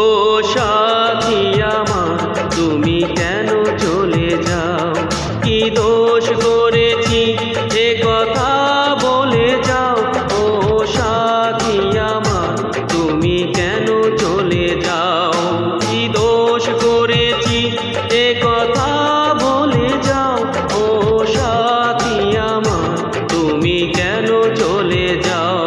ও সাথী আমার তুমি কেন চলে যাও, কি দোষ করেছি এ কথা বলে যাও। ও সাথী আমার তুমি কেন চলে যাও, কি দোষ করেছি এ কথা বলে যাও। ও সাথী আমার তুমি কেন চলে যাও।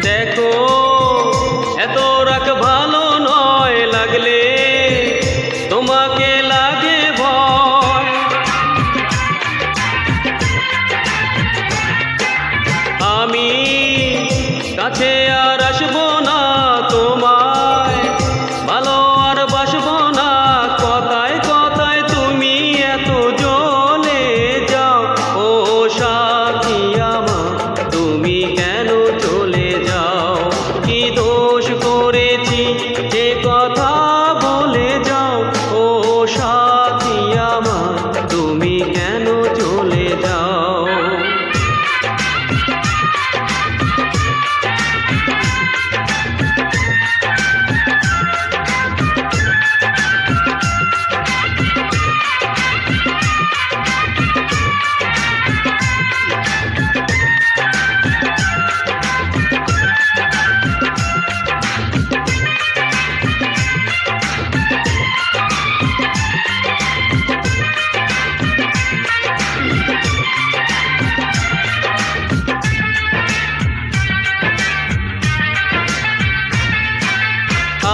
দেখো এত রাগ ভালো নয়, লাগলে তোমাকে লাগে ভয়। আমি কাছে আর আসবো না, তোমায় ভালো আর বাসবো না। কথায় কথায় তুমি এত জ্বলে যাও। ও সাথী আমার তুমি কেন চলে যাও, কি দোষ করেছি যে কথা বলে যাও। ও সাথী আমার তুমি কেন চলে যাও।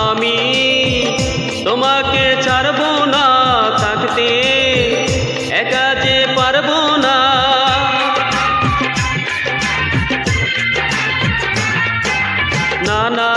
আমি তোমাকে ছাড়বো না, থাকতে একা যে পারবো না। না না